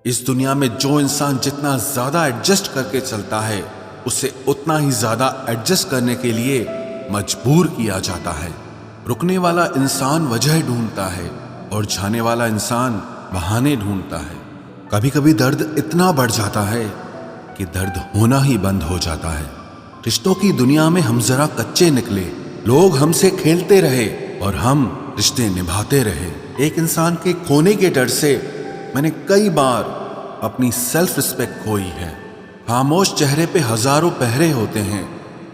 इस दुनिया में जो इंसान जितना ज्यादा एडजस्ट करके चलता है उसे उतना ही ज्यादा एडजस्ट करने के लिए मजबूर किया जाता है। रुकने वाला इंसान वजह ढूंढता है और जाने वाला इंसान बहाने ढूंढता है। कभी कभी दर्द इतना बढ़ जाता है कि दर्द होना ही बंद हो जाता है। रिश्तों की दुनिया में हम जरा कच्चे निकले, लोग हमसे खेलते रहे और हम रिश्ते निभाते रहे। एक इंसान के खोने के डर से मैंने कई बार अपनी सेल्फ रिस्पेक्ट खोई है। खामोश चेहरे पे हजारों पहरे होते हैं,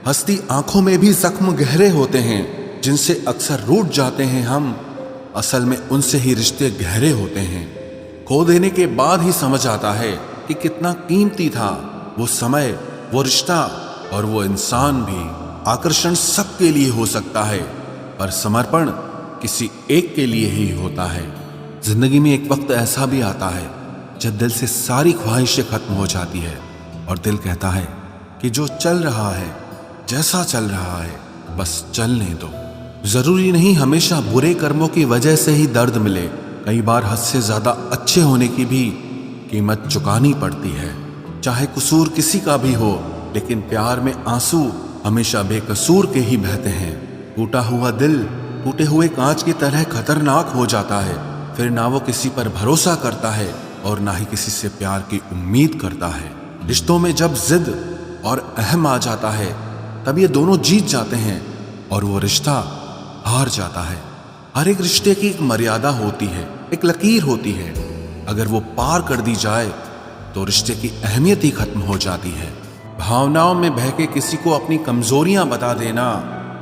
हंसती आंखों में भी जख्म गहरे होते हैं, जिनसे अक्सर रूठ जाते हैं हम, असल में उनसे ही रिश्ते गहरे होते हैं। खो देने के बाद ही समझ आता है कि कितना कीमती था वो समय, वो रिश्ता और वो इंसान भी। आकर्षण सबके लिए हो सकता है पर समर्पण किसी एक के लिए ही होता है। जिंदगी में एक वक्त ऐसा भी आता है जब दिल से सारी ख्वाहिशें खत्म हो जाती है और दिल कहता है कि जो चल रहा है, जैसा चल रहा है, बस चलने दो। जरूरी नहीं हमेशा बुरे कर्मों की वजह से ही दर्द मिले, कई बार हद से ज्यादा अच्छे होने की भी कीमत चुकानी पड़ती है। चाहे कसूर किसी का भी हो, लेकिन प्यार में आंसू हमेशा बेकसूर के ही बहते हैं। टूटा हुआ दिल टूटे हुए कांच की तरह खतरनाक हो जाता है। फिर ना वो किसी पर भरोसा करता है और ना ही किसी से प्यार की उम्मीद करता है। रिश्तों में जब जिद और अहम आ जाता है तब ये दोनों जीत जाते हैं और वो रिश्ता हार जाता है। हर एक रिश्ते की एक मर्यादा होती है, एक लकीर होती है। अगर वो पार कर दी जाए तो रिश्ते की अहमियत ही खत्म हो जाती है। भावनाओं में बह के किसी को अपनी कमजोरियां बता देना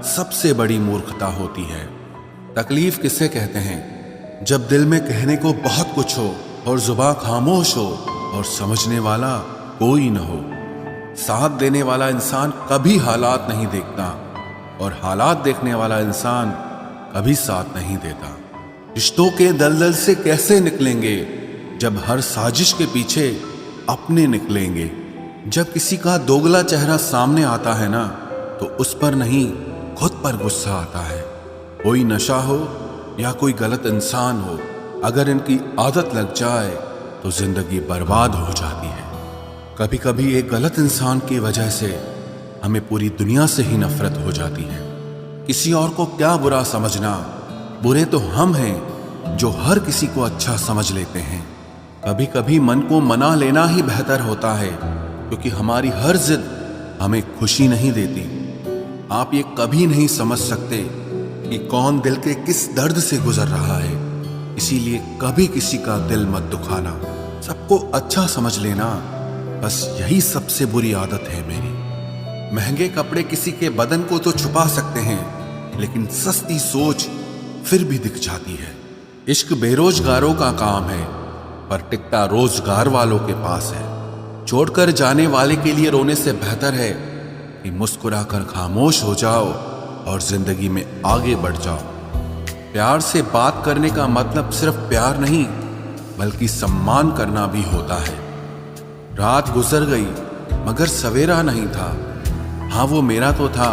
सबसे बड़ी मूर्खता होती है। तकलीफ किसे कहते हैं? जब दिल में कहने को बहुत कुछ हो और जुबान खामोश हो और समझने वाला कोई न हो। साथ देने वाला इंसान कभी हालात नहीं देखता और हालात देखने वाला इंसान कभी साथ नहीं देता। रिश्तों के दलदल से कैसे निकलेंगे जब हर साजिश के पीछे अपने निकलेंगे। जब किसी का दोगला चेहरा सामने आता है ना, तो उस पर नहीं खुद पर गुस्सा आता है। कोई नशा हो या कोई गलत इंसान हो, अगर इनकी आदत लग जाए तो जिंदगी बर्बाद हो जाती है। कभी कभी एक गलत इंसान की वजह से हमें पूरी दुनिया से ही नफरत हो जाती है। किसी और को क्या बुरा समझना, बुरे तो हम हैं जो हर किसी को अच्छा समझ लेते हैं। कभी कभी मन को मना लेना ही बेहतर होता है, क्योंकि हमारी हर जिद हमें खुशी नहीं देती। आप ये कभी नहीं समझ सकते कि कौन दिल के किस दर्द से गुजर रहा है, इसीलिए कभी किसी का दिल मत दुखाना। सबको अच्छा समझ लेना, बस यही सबसे बुरी आदत है मेरी। महंगे कपड़े किसी के बदन को तो छुपा सकते हैं, लेकिन सस्ती सोच फिर भी दिख जाती है। इश्क बेरोजगारों का काम है, पर टिकता रोजगार वालों के पास है। छोड़कर जाने वाले के लिए रोने से बेहतर है कि मुस्कुराकर खामोश हो जाओ और जिंदगी में आगे बढ़ जाओ। प्यार से बात करने का मतलब सिर्फ प्यार नहीं, बल्कि सम्मान करना भी होता है। रात गुजर गई मगर सवेरा नहीं था। हाँ, वो मेरा तो था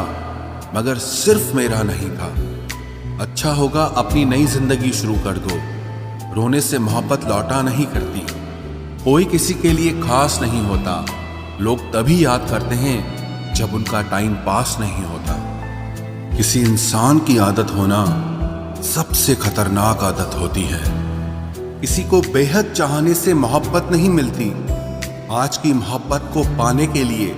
मगर सिर्फ मेरा नहीं था। अच्छा होगा अपनी नई जिंदगी शुरू कर दो। रोने से मोहब्बत लौटा नहीं करती। कोई किसी के लिए खास नहीं होता। लोग तभी याद करते हैं जब उनका टाइम पास नहीं होता। किसी इंसान की आदत होना सबसे खतरनाक आदत होती है। किसी को बेहद चाहने से मोहब्बत नहीं मिलती। आज की मोहब्बत को पाने के लिए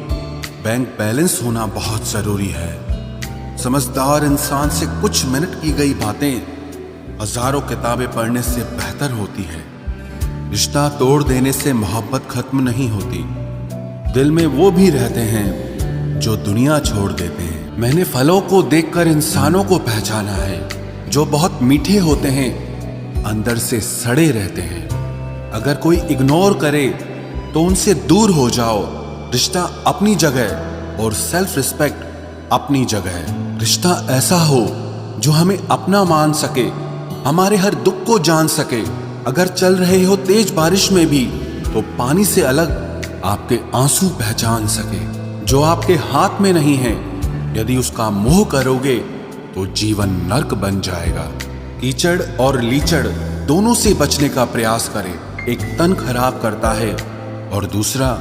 बैंक बैलेंस होना बहुत जरूरी है। समझदार इंसान से कुछ मिनट की गई बातें हजारों किताबें पढ़ने से बेहतर होती है। रिश्ता तोड़ देने से मोहब्बत खत्म नहीं होती। दिल में वो भी रहते हैं जो दुनिया छोड़ देते हैं। मैंने फलों को देखकर इंसानों को पहचाना है, जो बहुत मीठे होते हैं अंदर से सड़े रहते हैं। अगर कोई इग्नोर करे तो उनसे दूर हो जाओ। रिश्ता अपनी जगह और सेल्फ रिस्पेक्ट अपनी जगह। रिश्ता ऐसा हो जो हमें अपना मान सके, हमारे हर दुख को जान सके। अगर चल रहे हो तेज बारिश में भी तो पानी से अलग आपके आंसू पहचान सके। जो आपके हाथ में नहीं है, यदि उसका मोह करोगे तो जीवन नर्क बन जाएगा। कीचड़ और लीचड़ दोनों से बचने का प्रयास करें। एक तन खराब करता है और दूसरा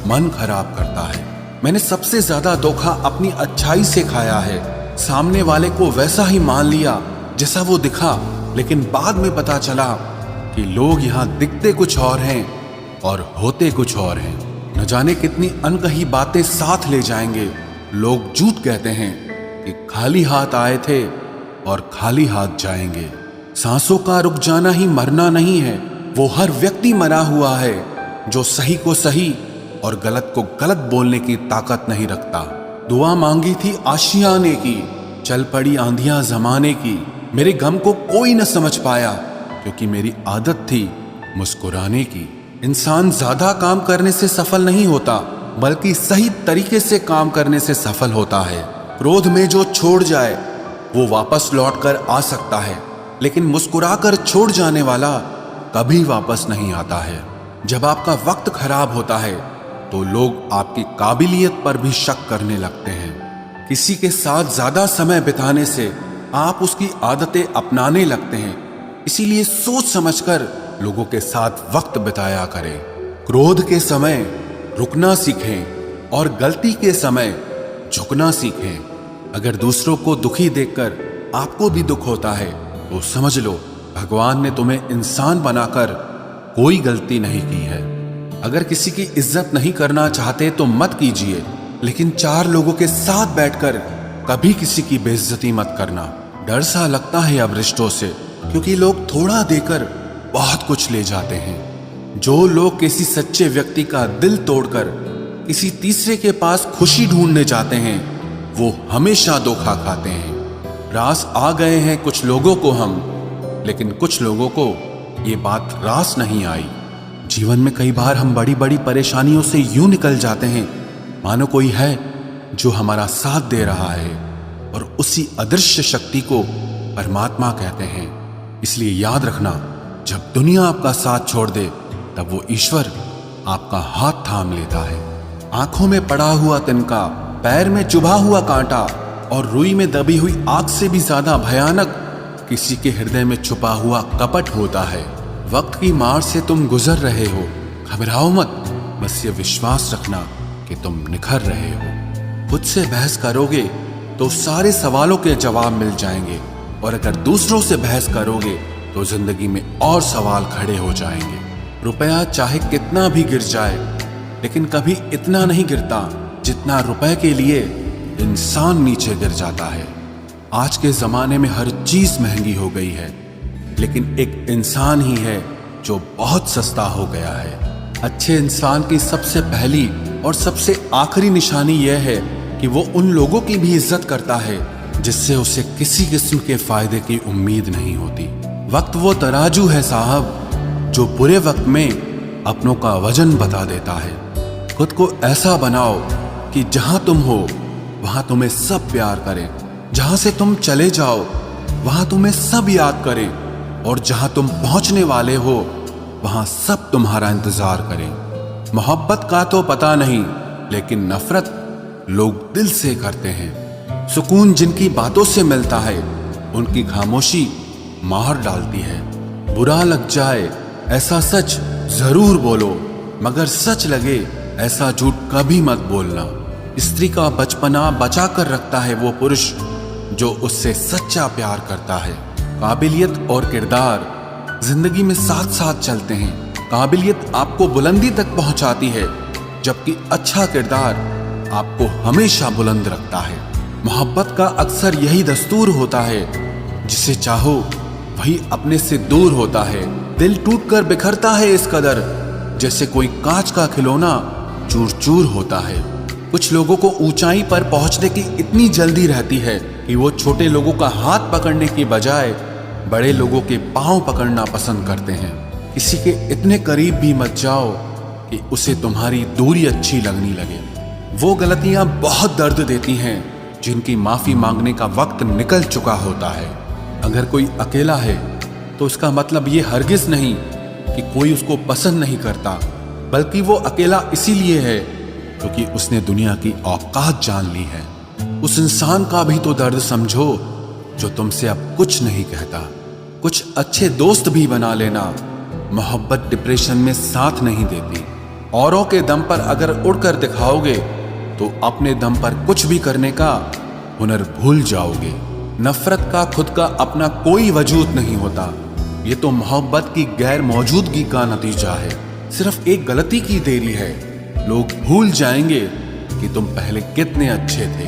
मन खराब करता है। मैंने सबसे ज्यादा धोखा अपनी अच्छाई से खाया है। सामने वाले को वैसा ही मान लिया जैसा वो दिखा, लेकिन बाद में पता चला कि लोग यहाँ दिखते कुछ और हैं और होते कुछ और हैं। न जाने कितनी अनकही बातें साथ ले जाएंगे। लोग झूठ कहते हैं कि खाली हाथ आए थे और खाली हाथ जाएंगे। सांसों का रुक जाना ही मरना नहीं है, वो हर व्यक्ति मरा हुआ है जो सही को सही और गलत को गलत बोलने की ताकत नहीं रखता। दुआ मांगी थी आशियाने की, चल पड़ी आंधियां जमाने की। मेरे गम को कोई न समझ पाया क्योंकि मेरी आदत थी मुस्कुराने की। इंसान ज्यादा काम करने से सफल नहीं होता, बल्कि सही तरीके से काम करने से सफल होता है। क्रोध में जो छोड़ जाए वो वापस लौट कर आ सकता है, लेकिन मुस्कुराकर छोड़ जाने वाला कभी वापस नहीं आता है। जब आपका वक्त खराब होता है तो लोग आपकी काबिलियत पर भी शक करने लगते हैं। किसी के साथ ज्यादा समय बिताने से आप उसकी आदतें अपनाने लगते हैं, इसीलिए सोच समझकर लोगों के साथ वक्त बिताया करें। क्रोध के समय रुकना सीखें और गलती के समय झुकना सीखें। अगर दूसरों को दुखी देखकर आपको भी दुख होता है तो समझ लो भगवान ने तुम्हें इंसान बनाकर कोई गलती नहीं की है। अगर किसी की इज्जत नहीं करना चाहते तो मत कीजिए, लेकिन चार लोगों के साथ बैठकर कभी किसी की बेइज्जती मत करना। डर सा लगता है अब रिश्तों से, क्योंकि लोग थोड़ा देकर बहुत कुछ ले जाते हैं। जो लोग किसी सच्चे व्यक्ति का दिल तोड़कर किसी तीसरे के पास खुशी ढूंढने जाते हैं वो हमेशा धोखा खाते हैं। रास आ गए हैं कुछ लोगों को हम, लेकिन कुछ लोगों को ये बात रास नहीं आई। जीवन में कई बार हम बड़ी बड़ी परेशानियों से यूं निकल जाते हैं मानो कोई है जो हमारा साथ दे रहा है, और उसी अदृश्य शक्ति को परमात्मा कहते हैं। इसलिए याद रखना, जब दुनिया आपका साथ छोड़ दे तब वो ईश्वर आपका हाथ थाम लेता है। आंखों में पड़ा हुआ तिनका, पैर में चुभा हुआ कांटा और रुई में दबी हुई आग से भी ज्यादा भयानक किसी के हृदय में छुपा हुआ कपट होता है। वक्त की मार से तुम गुजर रहे हो, घबराओ मत, बस ये विश्वास रखना कि तुम निखर रहे हो। खुद से बहस करोगे तो सारे सवालों के जवाब मिल जाएंगे, और अगर दूसरों से बहस करोगे तो जिंदगी में और सवाल खड़े हो जाएंगे। रुपया चाहे कितना भी गिर जाए, लेकिन कभी इतना नहीं गिरता जितना रुपए के लिए इंसान नीचे गिर जाता है। आज के जमाने में हर चीज महंगी हो गई है, लेकिन एक इंसान ही है जो बहुत सस्ता हो गया है। अच्छे इंसान की सबसे पहली और सबसे आखिरी निशानी यह है कि वो उन लोगों की भी इज्जत करता है जिससे उसे किसी किस्म के फायदे की उम्मीद नहीं होती। वक्त वो तराजू है साहब जो बुरे वक्त में अपनों का वजन बता देता है। खुद को ऐसा बनाओ कि जहां तुम हो वहां तुम्हें सब प्यार करें, जहां से तुम चले जाओ वहां तुम्हें सब याद करें, और जहां तुम पहुंचने वाले हो वहां सब तुम्हारा इंतजार करें। मोहब्बत का तो पता नहीं, लेकिन नफरत लोग दिल से करते हैं। सुकून जिनकी बातों से मिलता है उनकी खामोशी मार डालती है। बुरा लग जाए ऐसा सच जरूर बोलो, मगर सच लगे ऐसा झूठ कभी मत बोलना। स्त्री का बचपना बचा कर रखता है वो पुरुष जो उससे सच्चा प्यार करता है। काबिलियत और किरदार जिंदगी में साथ साथ चलते हैं। काबिलियत आपको बुलंदी तक पहुंचाती है, जबकि अच्छा किरदार आपको हमेशा बुलंद रखता है। मोहब्बत का अक्सर यही दस्तूर होता है, जिसे चाहो वही अपने से दूर होता है। दिल टूटकर बिखरता है इस कदर, जैसे कोई कांच का खिलौना चूर चूर होता है। कुछ लोगों को ऊंचाई पर पहुंचने की इतनी जल्दी रहती है कि वो छोटे लोगों का हाथ पकड़ने की बजाय बड़े लोगों के पांव पकड़ना पसंद करते हैं। किसी के इतने करीब भी मत जाओ कि उसे तुम्हारी दूरी अच्छी लगने लगे। वो गलतियां बहुत दर्द देती हैं जिनकी माफी मांगने का वक्त निकल चुका होता है। अगर कोई अकेला है तो उसका मतलब ये हरगिज नहीं कि कोई उसको पसंद नहीं करता, बल्कि वो अकेला इसीलिए है क्योंकि उसने दुनिया की औकात जान ली है। उस इंसान का भी तो दर्द समझो जो तुमसे अब कुछ नहीं कहता। कुछ अच्छे दोस्त भी बना लेना, मोहब्बत डिप्रेशन में साथ नहीं देती। औरों के दम पर अगर उड़कर दिखाओगे तो अपने दम पर कुछ भी करने का हुनर भूल जाओगे। नफरत का खुद का अपना कोई वजूद नहीं होता, ये तो मोहब्बत की गैर मौजूदगी का नतीजा है। सिर्फ एक गलती की देरी है, लोग भूल जाएंगे कि तुम पहले कितने अच्छे थे।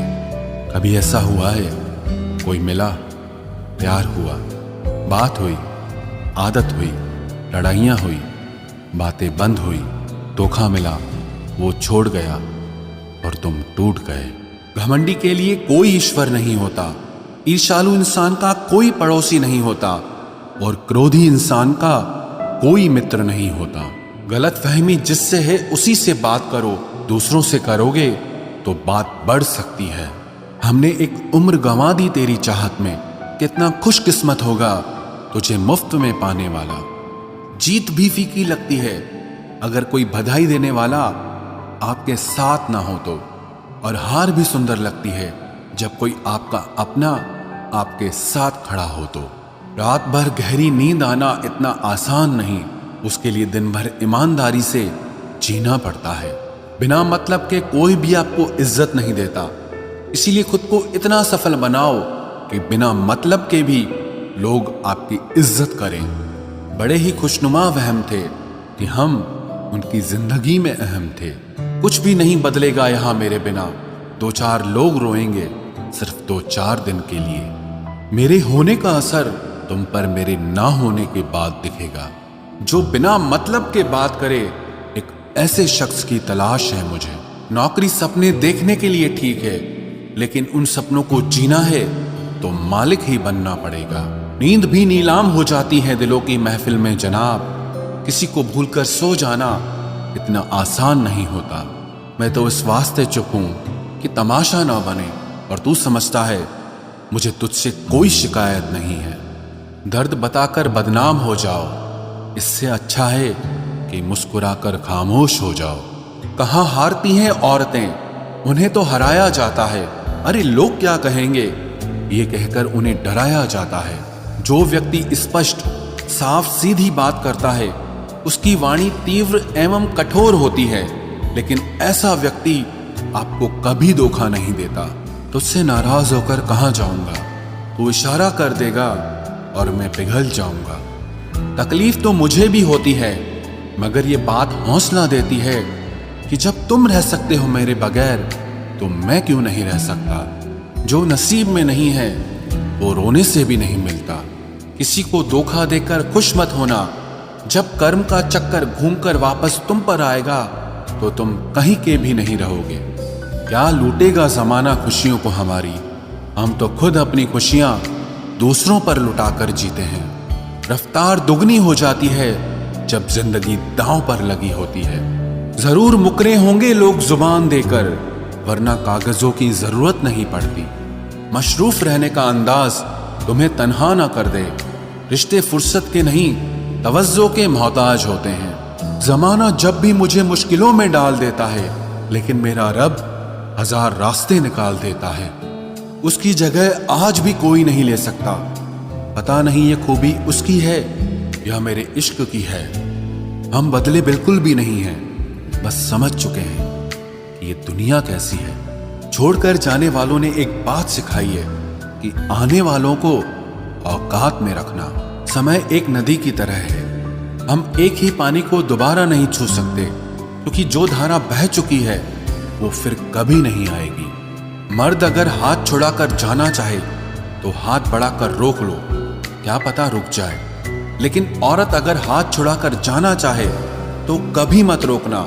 कभी ऐसा हुआ है, कोई मिला, प्यार हुआ, बात हुई, आदत हुई, लड़ाइयाँ हुई, बातें बंद हुई, धोखा मिला, वो छोड़ गया और तुम टूट गए। घमंडी के लिए कोई ईश्वर नहीं होता, ईर्ष्यालु इंसान का कोई पड़ोसी नहीं होता और क्रोधी इंसान का कोई मित्र नहीं होता। गलतफहमी जिससे है उसी से बात करो, दूसरों से करोगे तो बात बढ़ सकती है। हमने एक उम्र गंवा दी तेरी चाहत में, कितना खुशकिस्मत होगा तुझे मुफ्त में पाने वाला। जीत भी फीकी लगती है अगर कोई बधाई देने वाला आपके साथ ना हो तो, और हार भी सुंदर लगती है जब कोई आपका अपना आपके साथ खड़ा हो तो। रात भर गहरी नींद आना इतना आसान नहीं, उसके लिए दिन भर ईमानदारी से जीना पड़ता है। बिना मतलब के कोई भी आपको इज्जत नहीं देता, इसीलिए खुद को इतना सफल बनाओ कि बिना मतलब के भी लोग आपकी इज्जत करें। बड़े ही खुशनुमा वहम थे कि हम उनकी जिंदगी में अहम थे। कुछ भी नहीं बदलेगा यहाँ मेरे बिना, दो चार लोग रोएंगे सिर्फ 2-4 दिन के लिए। मेरे होने का असर तुम पर मेरे ना होने के बाद दिखेगा। जो बिना मतलब के बात करे, एक ऐसे शख्स की तलाश है मुझे। नौकरी सपने देखने के लिए ठीक है, लेकिन उन सपनों को जीना है तो मालिक ही बनना पड़ेगा। नींद भी नीलाम हो जाती है दिलों की महफिल में जनाब, किसी को भूलकर सो जाना इतना आसान नहीं होता। मैं तो इस वास्ते चुप हूं कि तमाशा ना बने, और तू समझता है मुझे तुझसे कोई शिकायत नहीं है। दर्द बताकर बदनाम हो जाओ, इससे अच्छा है कि मुस्कुराकर खामोश हो जाओ। कहाँ हारती हैं औरतें, उन्हें तो हराया जाता है। अरे लोग क्या कहेंगे, ये कहकर उन्हें डराया जाता है। जो व्यक्ति स्पष्ट साफ सीधी बात करता है उसकी वाणी तीव्र एवं कठोर होती है, लेकिन ऐसा व्यक्ति आपको कभी धोखा नहीं देता। तुझसे नाराज होकर कहाँ जाऊंगा, तू इशारा कर देगा और मैं पिघल जाऊंगा। तकलीफ तो मुझे भी होती है, मगर ये बात हौसला देती है कि जब तुम रह सकते हो मेरे बगैर तो मैं क्यों नहीं रह सकता। जो नसीब में नहीं है वो रोने से भी नहीं मिलता। किसी को धोखा देकर खुश मत होना, जब कर्म का चक्कर घूमकर वापस तुम पर आएगा तो तुम कहीं के भी नहीं रहोगे। क्या लूटेगा जमाना खुशियों को हमारी, हम तो खुद अपनी खुशियां दूसरों पर लुटाकर जीते हैं। रफ्तार दुगनी हो जाती है जब जिंदगी दांव पर लगी होती है। जरूर मुकरे होंगे लोग जुबान देकर, वरना कागजों की जरूरत नहीं पड़ती। मशरूफ रहने का अंदाज तुम्हें तन्हा ना कर दे। रिश्ते फुर्सत के नहीं तवज्जो के मोहताज होते हैं। जमाना जब भी मुझे मुश्किलों में डाल देता है, लेकिन मेरा रब 1000 रास्ते निकाल देता है। उसकी जगह आज भी कोई नहीं ले सकता। पता नहीं ये खूबी उसकी है या मेरे इश्क की है। हम बदले बिल्कुल भी नहीं हैं, बस समझ चुके हैं कि ये दुनिया कैसी है। छोड़कर जाने वालों ने एक बात सिखाई है कि आने वालों को औकात में रखना। समय एक नदी की तरह है, हम एक ही पानी को दोबारा नहीं छू सकते, क्योंकि जो धारा बह चुकी है वो फिर कभी नहीं आएगी। मर्द अगर हाथ छुड़ाकर जाना चाहे तो हाथ बढ़ाकर रोक लो, क्या पता रुक जाए। लेकिन औरत अगर हाथ छुड़ाकर जाना चाहे तो कभी मत रोकना,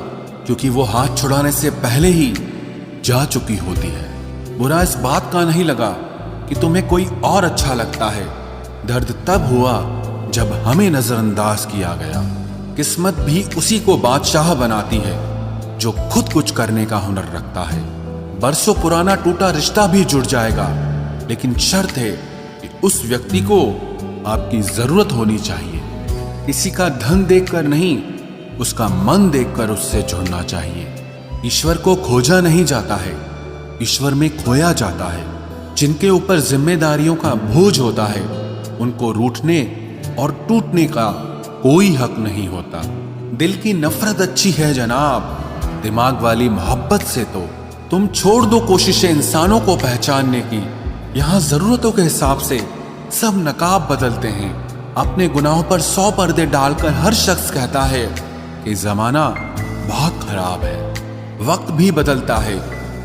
क्योंकि वो हाथ छुड़ाने से पहले ही जा चुकी होती है। बुरा इस बात का नहीं लगा कि तुम्हें कोई और अच्छा लगता है, दर्द तब हुआ जब हमें नजरअंदाज किया गया। किस्मत भी उसी को बादशाह बनाती है जो खुद कुछ करने का हुनर रखता है। बरसों पुराना टूटा रिश्ता भी जुड़ जाएगा, लेकिन शर्त है कि उस व्यक्ति को आपकी जरूरत होनी चाहिए। किसी का धन देखकर नहीं, उसका मन देखकर उससे जुड़ना चाहिए। ईश्वर को खोजा नहीं जाता है, ईश्वर में खोया जाता है। जिनके ऊपर जिम्मेदारियों का बोझ होता है उनको रूठने और टूटने का कोई हक नहीं होता। दिल की नफरत अच्छी है जनाब, दिमाग वाली मोहब्बत से तो तुम छोड़ दो कोशिशें इंसानों को पहचानने की। यहाँ जरूरतों के हिसाब से सब नकाब बदलते हैं। अपने गुनाहों पर 100 पर्दे डालकर हर शख्स कहता है कि जमाना बहुत खराब है। वक्त भी बदलता है,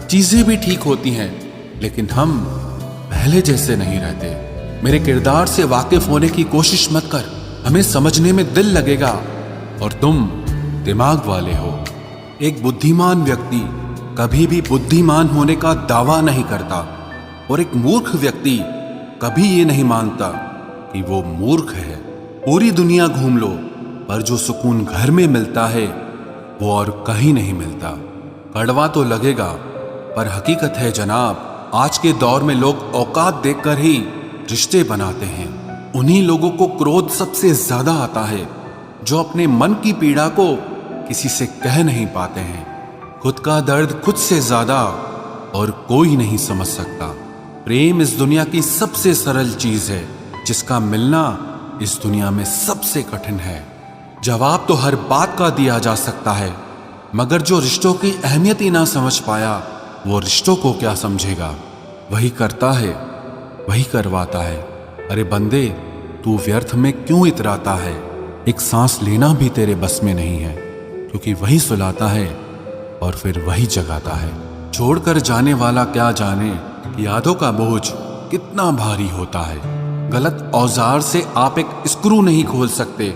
चीजें भी ठीक होती हैं, लेकिन हम पहले जैसे नहीं रहते। मेरे किरदार से वाकिफ होने की कोशिश मत कर, हमें समझने में दिल लगेगा और तुम दिमाग वाले हो। एक बुद्धिमान व्यक्ति कभी भी बुद्धिमान होने का दावा नहीं करता और एक मूर्ख व्यक्ति कभी ये नहीं मानता कि वो मूर्ख है। पूरी दुनिया घूम लो, पर जो सुकून घर में मिलता है वो और कहीं नहीं मिलता। कड़वा तो लगेगा, पर हकीकत है जनाब, आज के दौर में लोग औकात देखकर ही रिश्ते बनाते हैं। उन्हीं लोगों को क्रोध सबसे ज्यादा आता है जो अपने मन की पीड़ा को किसी से कह नहीं पाते हैं। खुद का दर्द खुद से ज्यादा और कोई नहीं समझ सकता। प्रेम इस दुनिया की सबसे सरल चीज है, जिसका मिलना इस दुनिया में सबसे कठिन है। जवाब तो हर बात का दिया जा सकता है, मगर जो रिश्तों की अहमियत ही ना समझ पाया, वो रिश्तों को क्या समझेगा। वही करता है, वही करवाता है। अरे बंदे, तू व्यर्थ में क्यों इतराता है। एक सांस लेना भी तेरे बस में नहीं है, क्योंकि वही सुलाता है और फिर वही जगाता है। छोड़कर जाने वाला क्या जाने कि यादों का बोझ कितना भारी होता है। गलत औजार से आप एक स्क्रू नहीं खोल सकते,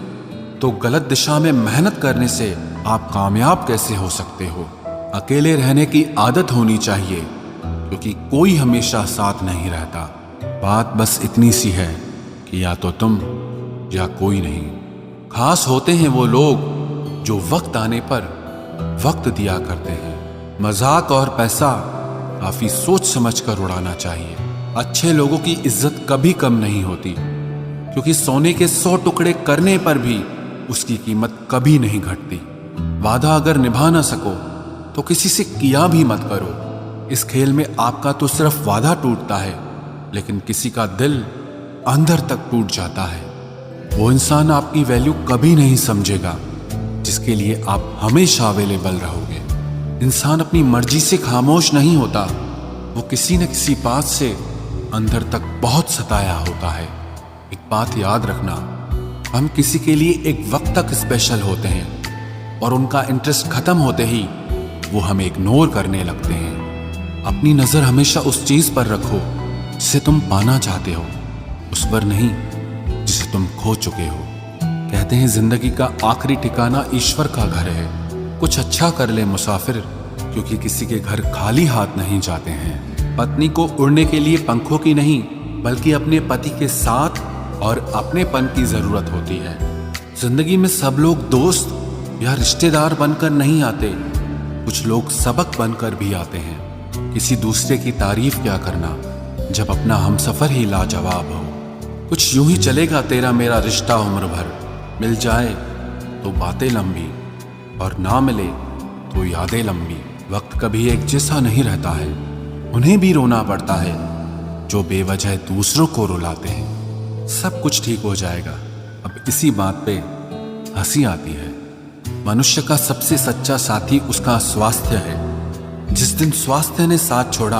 तो गलत दिशा में मेहनत करने से आप कामयाब कैसे हो सकते हो। अकेले रहने की आदत होनी चाहिए, क्योंकि कोई हमेशा साथ नहीं रहता। बात बस इतनी सी है कि या तो तुम या कोई नहीं। खास होते हैं वो लोग जो वक्त आने पर वक्त दिया करते हैं। मजाक और पैसा काफी सोच समझ कर उड़ाना चाहिए। अच्छे लोगों की इज्जत कभी कम नहीं होती, क्योंकि सोने के 100 टुकड़े करने पर भी उसकी कीमत कभी नहीं घटती। वादा अगर निभा ना सको तो किसी से किया भी मत करो। इस खेल में आपका तो सिर्फ वादा टूटता है, लेकिन किसी का दिल अंदर तक टूट जाता है। वो इंसान आपकी वैल्यू कभी नहीं समझेगा जिसके लिए आप हमेशा अवेलेबल रहोगे। इंसान अपनी मर्जी से खामोश नहीं होता, वो किसी न किसी बात से अंदर तक बहुत सताया होता है। एक बात याद रखना, हम किसी के लिए एक वक्त तक स्पेशल होते हैं और उनका इंटरेस्ट खत्म होते ही वो हमें इग्नोर करने लगते हैं। अपनी नजर हमेशा उस चीज पर रखो जिसे तुम पाना चाहते हो, उस पर नहीं जिसे तुम खो चुके हो। कहते हैं जिंदगी का आखिरी ठिकाना ईश्वर का घर है। कुछ अच्छा कर ले मुसाफिर, क्योंकि किसी के घर खाली हाथ नहीं जाते हैं। पत्नी को उड़ने के लिए पंखों की नहीं, बल्कि अपने पति के साथ और अपनेपन की जरूरत होती है। जिंदगी में सब लोग दोस्त या रिश्तेदार बनकर नहीं आते, कुछ लोग सबक बनकर भी आते हैं। किसी दूसरे की तारीफ क्या करना जब अपना हमसफर ही लाजवाब हो। कुछ यूं ही चलेगा तेरा मेरा रिश्ता उम्र भर, मिल जाए तो बातें लंबी और ना मिले तो यादें लंबी। वक्त कभी एक जैसा नहीं रहता है, उन्हें भी रोना पड़ता है जो बेवजह दूसरों को रुलाते हैं। सब कुछ ठीक हो जाएगा। अब इसी बात पे हंसी आती है। मनुष्य का सबसे सच्चा साथी उसका स्वास्थ्य है। जिस दिन स्वास्थ्य ने साथ छोड़ा,